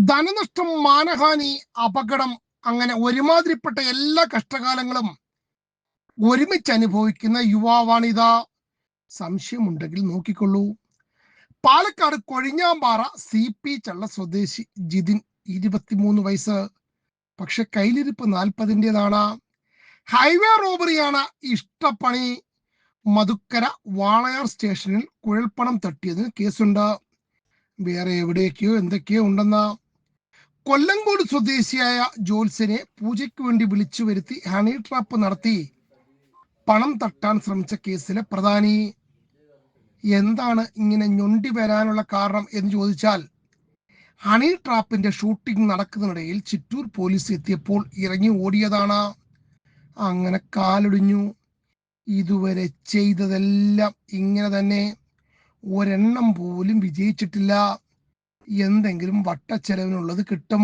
ധനനഷ്ടം, മാനഹാനി, അപകടം, അങ്ങനെ ഒരുമാതിരിപ്പെട്ട എല്ലാ കഷ്ടകാലങ്ങളും ഒരുമിച്ച് അനുഭവിക്കുന്ന യുവാവാണിതാ. സംശയമുണ്ടെങ്കിൽ നോക്കിക്കൊള്ളൂ. പാലക്കാട് കൊഴിഞ്ഞാമ്പാറ CP ചള്ള സ്വദേശി ജിതിൻ, 23 വയസ്സ്. പക്ഷെ കയ്യിലിരിപ്പ് 40-ൻ്റെതാണ്. ഹൈവേ റോബറിയാണ് ഇഷ്ടപ്പണി. മധുക്കര വാളയാർ സ്റ്റേഷനിൽ കുഴൽപ്പണം തട്ടിയതിന് കേസുണ്ട്. വേറെ എവിടെയൊക്കെയോ എന്തൊക്കെയോ ഉണ്ടെന്ന്. കൊല്ലങ്കോട് സ്വദേശിയായ ജോത്സ്യനെ പൂജയ്ക്ക് വേണ്ടി വിളിച്ചു വരുത്തി ഹണി ട്രാപ്പ് നടത്തി പണം തട്ടാൻ ശ്രമിച്ച കേസിലെ പ്രധാനി. എന്താണ് ഇങ്ങനെ ഞൊണ്ടി വരാനുള്ള കാരണം എന്ന് ചോദിച്ചാൽ, ഹണി ട്രാപ്പിന്റെ ഷൂട്ടിംഗ് നടക്കുന്നതിനിടയിൽ ചിറ്റൂർ പോലീസ് എത്തിയപ്പോൾ ഇറങ്ങി ഓടിയതാണ്. അങ്ങനെ കാലൊടിഞ്ഞു. ഇതുവരെ ചെയ്തതെല്ലാം ഇങ്ങനെ തന്നെ. ഒരെണ്ണം പോലും വിജയിച്ചിട്ടില്ല. എന്തെങ്കിലും വട്ടച്ചെലവിനുള്ളത് കിട്ടും.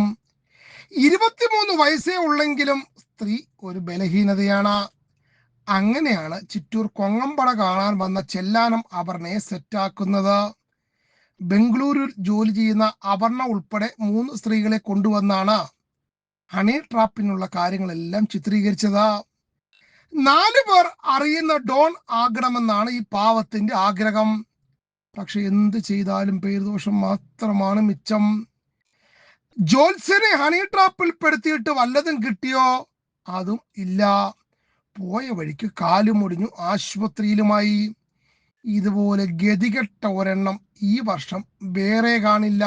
23 വയസ്സേ ഉള്ളെങ്കിലും സ്ത്രീ ഒരു ബലഹീനതയാണ്. അങ്ങനെയാണ് ചിറ്റൂർ കൊങ്ങമ്പട കാണാൻ വന്ന ചെല്ലാനം അപർണയെ സെറ്റാക്കുന്നത്. ബംഗളൂരുവിൽ ജോലി ചെയ്യുന്ന അപർണ ഉൾപ്പെടെ 3 സ്ത്രീകളെ കൊണ്ടുവന്നാണ് ഹണി ട്രാപ്പിനുള്ള കാര്യങ്ങളെല്ലാം ചിത്രീകരിച്ചത്. 4 പേർ അറിയുന്ന ഡോൺ ആകണമെന്നാണ് ഈ പാവത്തിന്റെ ആഗ്രഹം. പക്ഷെ എന്ത് ചെയ്താലും പേരുദോഷം മാത്രമാണ് മിച്ചം. ജോത്സ്യനെ ഹണി ട്രാപ്പിൽ പെടുത്തിയിട്ട് വല്ലതും കിട്ടിയോ? അതും ഇല്ല. പോയ വഴിക്ക് കാലുമുടിഞ്ഞു ആശുപത്രിയിലുമായി. ഇതുപോലെ ഗതികെട്ട ഒരെണ്ണം ഈ വർഷം വേറെ കാണില്ല.